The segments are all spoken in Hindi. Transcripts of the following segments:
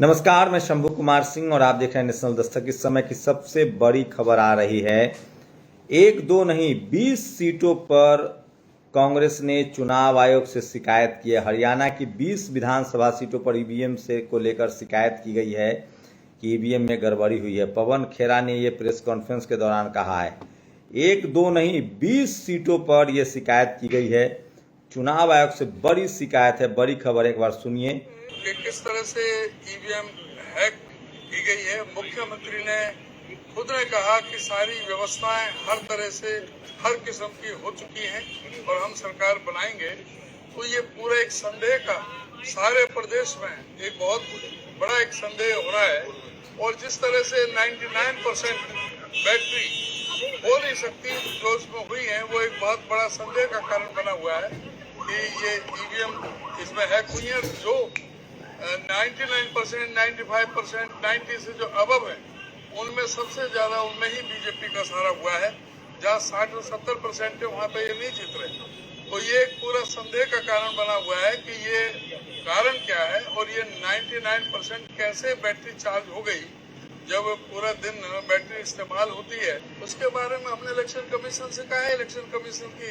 नमस्कार, मैं शंभू कुमार सिंह और आप देख रहे हैं नेशनल दस्तक। इस समय की सबसे बड़ी खबर आ रही है। एक दो नहीं 20 सीटों पर कांग्रेस ने चुनाव आयोग से शिकायत की है। हरियाणा की 20 विधानसभा सीटों पर ईवीएम से को लेकर शिकायत की गई है कि ईवीएम में गड़बड़ी हुई है। पवन खेरा ने ये प्रेस कॉन्फ्रेंस के दौरान कहा है। एक दो नहीं 20 सीटों पर यह शिकायत की गई है। चुनाव आयोग से बड़ी शिकायत है। बड़ी खबर एक बार सुनिए कि किस तरह से ईवीएम हैक की गई है। मुख्यमंत्री ने खुद ने कहा कि सारी व्यवस्थाएं हर तरह से हर किस्म की हो चुकी हैं और हम सरकार बनाएंगे। तो ये पूरा एक संदेह का सारे प्रदेश में एक बहुत बड़ा एक संदेह हो रहा है। और जिस तरह से 99% बैटरी हो नहीं सकती जो उसमें हुई है, वो एक बहुत बड़ा संदेह का कारण बना हुआ है कि ये ईवीएम इसमें हैक हुई है। जो 99%, 95%, 90 से जो अबव है उनमें सबसे ज्यादा उनमें ही बीजेपी का सहारा हुआ है। जहाँ 60 और 70% है वहाँ पे ये नहीं जीत रहे। तो ये एक पूरा संदेह का कारण बना हुआ है कि ये कारण क्या है और ये 99% कैसे बैटरी चार्ज हो गई जब पूरा दिन बैटरी इस्तेमाल होती है। उसके बारे में हमने इलेक्शन कमीशन से कहा है। इलेक्शन कमीशन की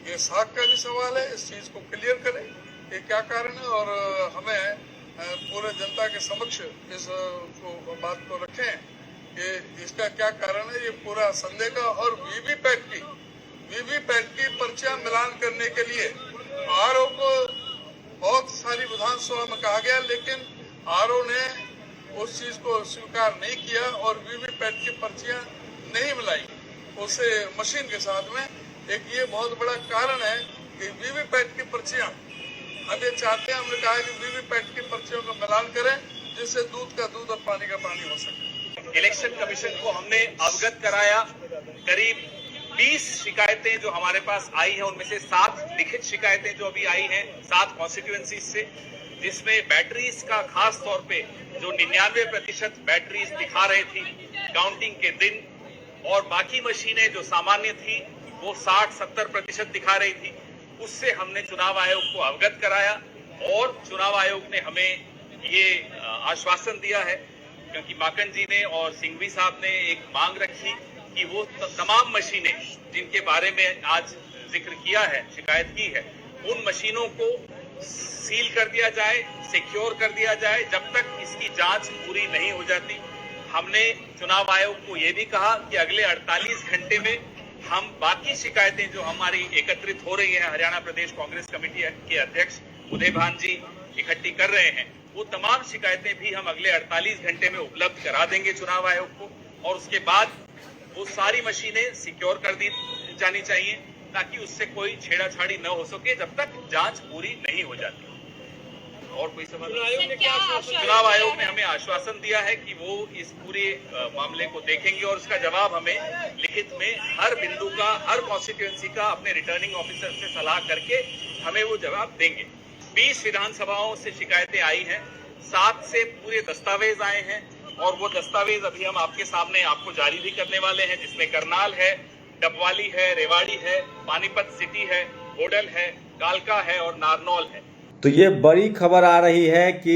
ये साख का भी सवाल है, इस चीज को क्लियर करें ये क्या कारण है और हमें पूरे जनता के समक्ष इस बात को रखें कि इसका क्या कारण है। ये पूरा संदेह का और वीवीपैट की पर्चियां मिलान करने के लिए आरओ को बहुत सारी विधानसभा में कहा गया, लेकिन आरओ ने उस चीज को स्वीकार नहीं किया और वीवीपैट की पर्चियां नहीं मिलाई उसे मशीन के साथ में। एक ये बहुत बड़ा कारण है कि वीवीपैट की पर्चियां हम ये चाहते हैं। हमने कहा कि वीवीपैट की पर्चियों का मिलान करें जिससे दूध का दूध और पानी का पानी हो सके। इलेक्शन कमीशन को हमने अवगत कराया। करीब 20 शिकायतें जो हमारे पास आई हैं उनमें से 7 लिखित शिकायतें जो अभी आई हैं 7 कॉन्स्टिट्यूएंसीज से, जिसमें बैटरीज का खास तौर पे जो 99% बैटरीज दिखा रही थी काउंटिंग के दिन, और बाकी मशीनें जो सामान्य थी वो 60-70% दिखा रही थी। उससे हमने चुनाव आयोग को अवगत कराया और चुनाव आयोग ने हमें ये आश्वासन दिया है, क्योंकि माकन जी ने और सिंघवी साहब ने एक मांग रखी कि वो तमाम मशीनें जिनके बारे में आज जिक्र किया है, शिकायत की है, उन मशीनों को सील कर दिया जाए, सिक्योर कर दिया जाए जब तक इसकी जांच पूरी नहीं हो जाती। हमने चुनाव आयोग को ये भी कहा कि अगले 48 घंटे में हम बाकी शिकायतें जो हमारी एकत्रित हो रही है, हरियाणा प्रदेश कांग्रेस कमेटी के अध्यक्ष उदय भान जी इकट्ठी कर रहे हैं, वो तमाम शिकायतें भी हम अगले 48 घंटे में उपलब्ध करा देंगे चुनाव आयोग को। और उसके बाद वो सारी मशीनें सिक्योर कर दी जानी चाहिए ताकि उससे कोई छेड़ाछाड़ी न हो सके जब तक जांच पूरी नहीं हो जाती। और कोई सवाल? चुनाव आयोग ने हमें आश्वासन दिया है कि वो इस पूरे मामले को देखेंगे और इसका जवाब हमें लिखित में हर बिंदु का, हर कॉन्स्टिट्यूएंसी का अपने रिटर्निंग ऑफिसर से सलाह करके हमें वो जवाब देंगे। 20 विधानसभाओं से शिकायतें आई हैं, 7 से पूरे दस्तावेज आए हैं और वो दस्तावेज अभी हम आपके सामने आपको जारी भी करने वाले हैं, जिसमें करनाल है, डबवाली है, रेवाड़ी है, पानीपत सिटी है, होडल है, कालका है और नारनौल है। तो ये बड़ी खबर आ रही है कि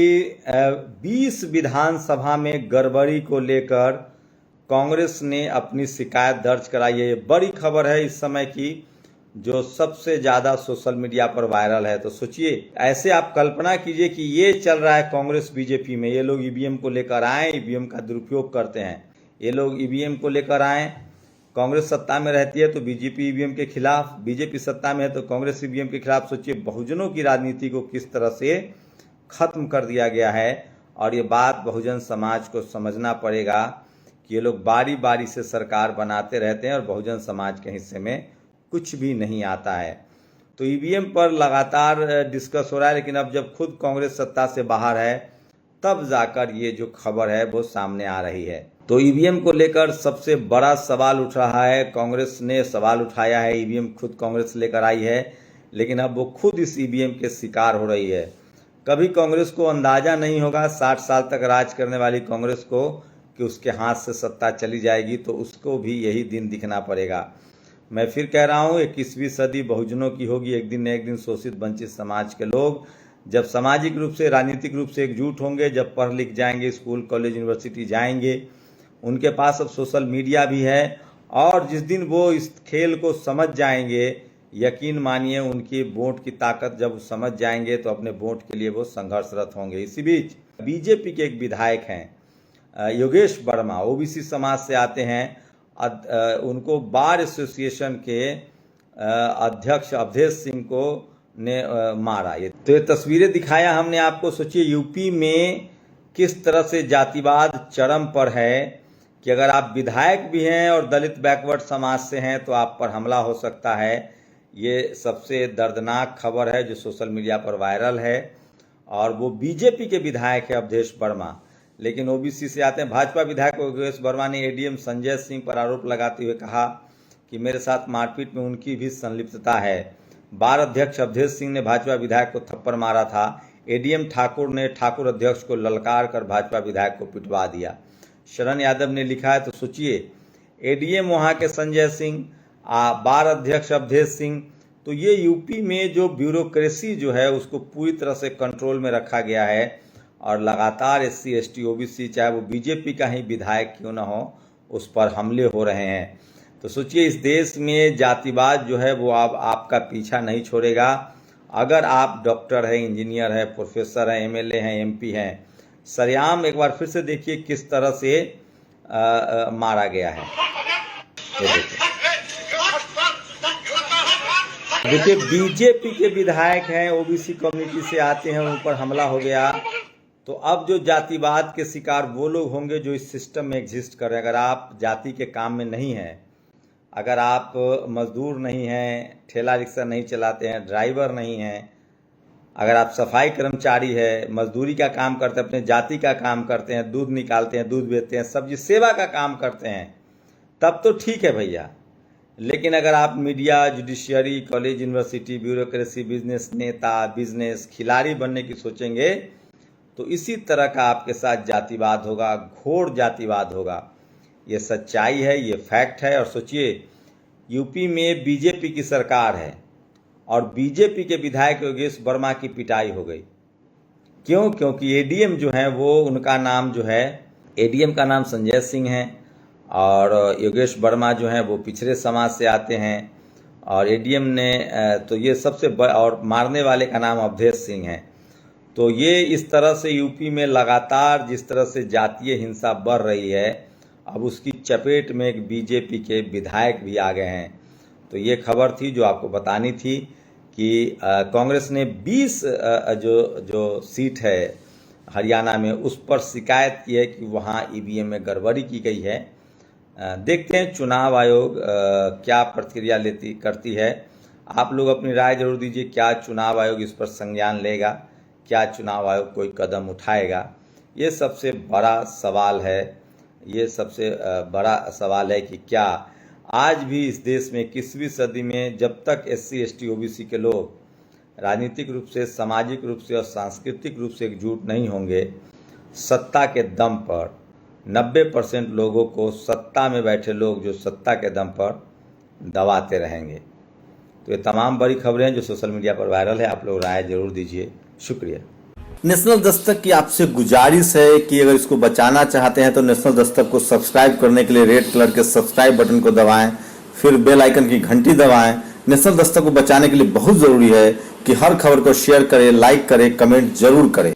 20 विधानसभा में गड़बड़ी को लेकर कांग्रेस ने अपनी शिकायत दर्ज कराई है। ये बड़ी खबर है इस समय की, जो सबसे ज़्यादा सोशल मीडिया पर वायरल है। तो सोचिए, ऐसे आप कल्पना कीजिए कि ये चल रहा है कांग्रेस बीजेपी में। ये लोग ईवीएम को लेकर आए, ईवीएम का दुरुपयोग करते हैं। ये लोग ईवीएम को लेकर आए, कांग्रेस सत्ता में रहती है तो बीजेपी ईवीएम के खिलाफ, बीजेपी सत्ता में है तो कांग्रेस ईवीएम के खिलाफ। सोचिए, बहुजनों की राजनीति को किस तरह से खत्म कर दिया गया है। और ये बात बहुजन समाज को समझना पड़ेगा कि ये लोग बारी बारी से सरकार बनाते रहते हैं और बहुजन समाज के हिस्से में कुछ भी नहीं आता है। तो ईवीएम पर लगातार डिस्कस हो रहा है, लेकिन अब जब खुद कांग्रेस सत्ता से बाहर है तब जाकर ये जो खबर है वो सामने आ रही है। तो ईवीएम को लेकर सबसे बड़ा सवाल उठ रहा है। कांग्रेस ने सवाल उठाया है, ईवीएम खुद कांग्रेस लेकर आई है, लेकिन अब वो खुद इस ईवीएम के शिकार हो रही है। कभी कांग्रेस को अंदाजा नहीं होगा, 60 साल तक राज करने वाली कांग्रेस को, कि उसके हाथ से सत्ता चली जाएगी तो उसको भी यही दिन दिखना पड़ेगा। मैं फिर कह रहा हूँ, 21वीं सदी बहुजनों की होगी। एक दिन न एक दिन शोषित वंचित समाज के लोग जब सामाजिक रूप से राजनीतिक रूप से एकजुट होंगे, जब पढ़ लिख जाएंगे, स्कूल कॉलेज यूनिवर्सिटी जाएंगे, उनके पास अब सोशल मीडिया भी है, और जिस दिन वो इस खेल को समझ जाएंगे, यकीन मानिए उनकी वोट की ताकत जब समझ जाएंगे तो अपने वोट के लिए वो संघर्षरत होंगे। इसी बीच बीजेपी के एक विधायक हैं योगेश वर्मा, ओबीसी समाज से आते हैं, उनको बार एसोसिएशन के अध्यक्ष अवधेश सिंह को ने मारा। तो ये तस्वीरें दिखाया हमने आपको। सोचिए यूपी में किस तरह से जातिवाद चरम पर है कि अगर आप विधायक भी हैं और दलित बैकवर्ड समाज से हैं तो आप पर हमला हो सकता है। ये सबसे दर्दनाक खबर है जो सोशल मीडिया पर वायरल है, और वो बीजेपी के विधायक है अवधेश वर्मा, लेकिन ओबीसी से आते हैं। भाजपा विधायक योगेश वर्मा ने एडीएम संजय सिंह पर आरोप लगाते हुए कहा कि मेरे साथ मारपीट में उनकी भी संलिप्तता है। बार अध्यक्ष अवधेश सिंह ने भाजपा विधायक को थप्पड़ मारा था। एडीएम ठाकुर ने ठाकुर अध्यक्ष को ललकार कर भाजपा विधायक को पिटवा दिया। शरण यादव ने लिखा है। तो सोचिए, एडीएम वहां के संजय सिंह, बार अध्यक्ष अवधेश सिंह, तो ये यूपी में जो ब्यूरोक्रेसी जो है उसको पूरी तरह से कंट्रोल में रखा गया है, और लगातार एससी एसटी ओबीसी चाहे वो बीजेपी का ही विधायक क्यों ना हो, उस पर हमले हो रहे हैं। तो सोचिए, इस देश में जातिवाद जो है वो अब आपका पीछा नहीं छोड़ेगा। अगर आप डॉक्टर हैं, इंजीनियर हैं, प्रोफेसर हैं, एमएलए हैं, एमपी हैं, सरेआम एक बार फिर से देखिए किस तरह से मारा गया है। देखिए बीजेपी के विधायक हैं, ओबीसी कम्युनिटी से आते हैं, उन पर हमला हो गया। तो अब जो जातिवाद के शिकार वो लोग होंगे जो इस सिस्टम में एग्जिस्ट कर रहे हैं। अगर आप जाति के काम में नहीं हैं, अगर आप मजदूर नहीं हैं, ठेला रिक्शा नहीं चलाते हैं, ड्राइवर नहीं हैं, अगर आप सफाई कर्मचारी है, मजदूरी का काम करते हैं, अपने जाति का काम करते हैं, दूध निकालते हैं, दूध बेचते हैं, सब्जी सेवा का काम करते हैं, तब तो ठीक है भैया। लेकिन अगर आप media, judiciary, college, university, bureaucracy, business नेता, बिजनेस खिलाड़ी बनने की सोचेंगे तो इसी तरह का आपके साथ जातिवाद होगा, घोर जातिवाद होगा। ये सच्चाई है, ये फैक्ट है। और सोचिए, यूपी में बीजेपी की सरकार है और बीजेपी के विधायक योगेश वर्मा की पिटाई हो गई। क्यों? क्योंकि एडीएम जो है वो, उनका नाम जो है, एडीएम का नाम संजय सिंह है और योगेश वर्मा जो हैं वो पिछड़े समाज से आते हैं, और एडीएम ने तो ये सबसे और मारने वाले का नाम अवधेश सिंह है। तो ये इस तरह से यूपी में लगातार जिस तरह से जातीय हिंसा बढ़ रही है, अब उसकी चपेट में एक बीजेपी के विधायक भी आ गए हैं। तो ये खबर थी जो आपको बतानी थी कि कांग्रेस ने 20 जो सीट है हरियाणा में, उस पर शिकायत की है कि वहाँ ईवीएम में गड़बड़ी की गई है। देखते हैं चुनाव आयोग क्या प्रतिक्रिया करती है। आप लोग अपनी राय जरूर दीजिए, क्या चुनाव आयोग इस पर संज्ञान लेगा, क्या चुनाव आयोग कोई कदम उठाएगा। ये सबसे बड़ा सवाल है। ये सबसे बड़ा सवाल है कि क्या आज भी इस देश में 21वीं सदी में जब तक एससी एसटी ओबीसी के लोग राजनीतिक रूप से, सामाजिक रूप से और सांस्कृतिक रूप से एकजुट नहीं होंगे, सत्ता के दम पर 90% लोगों को, सत्ता में बैठे लोग जो सत्ता के दम पर दबाते रहेंगे। तो ये तमाम बड़ी खबरें हैं जो सोशल मीडिया पर वायरल है। आप लोग राय जरूर दीजिए। शुक्रिया। नेशनल दस्तक की आपसे गुजारिश है कि अगर इसको बचाना चाहते हैं तो नेशनल दस्तक को सब्सक्राइब करने के लिए रेड कलर के सब्सक्राइब बटन को दबाएं, फिर बेल आइकन की घंटी दबाएं। नेशनल दस्तक को बचाने के लिए बहुत जरूरी है कि हर खबर को शेयर करें, लाइक करें, कमेंट जरूर करें।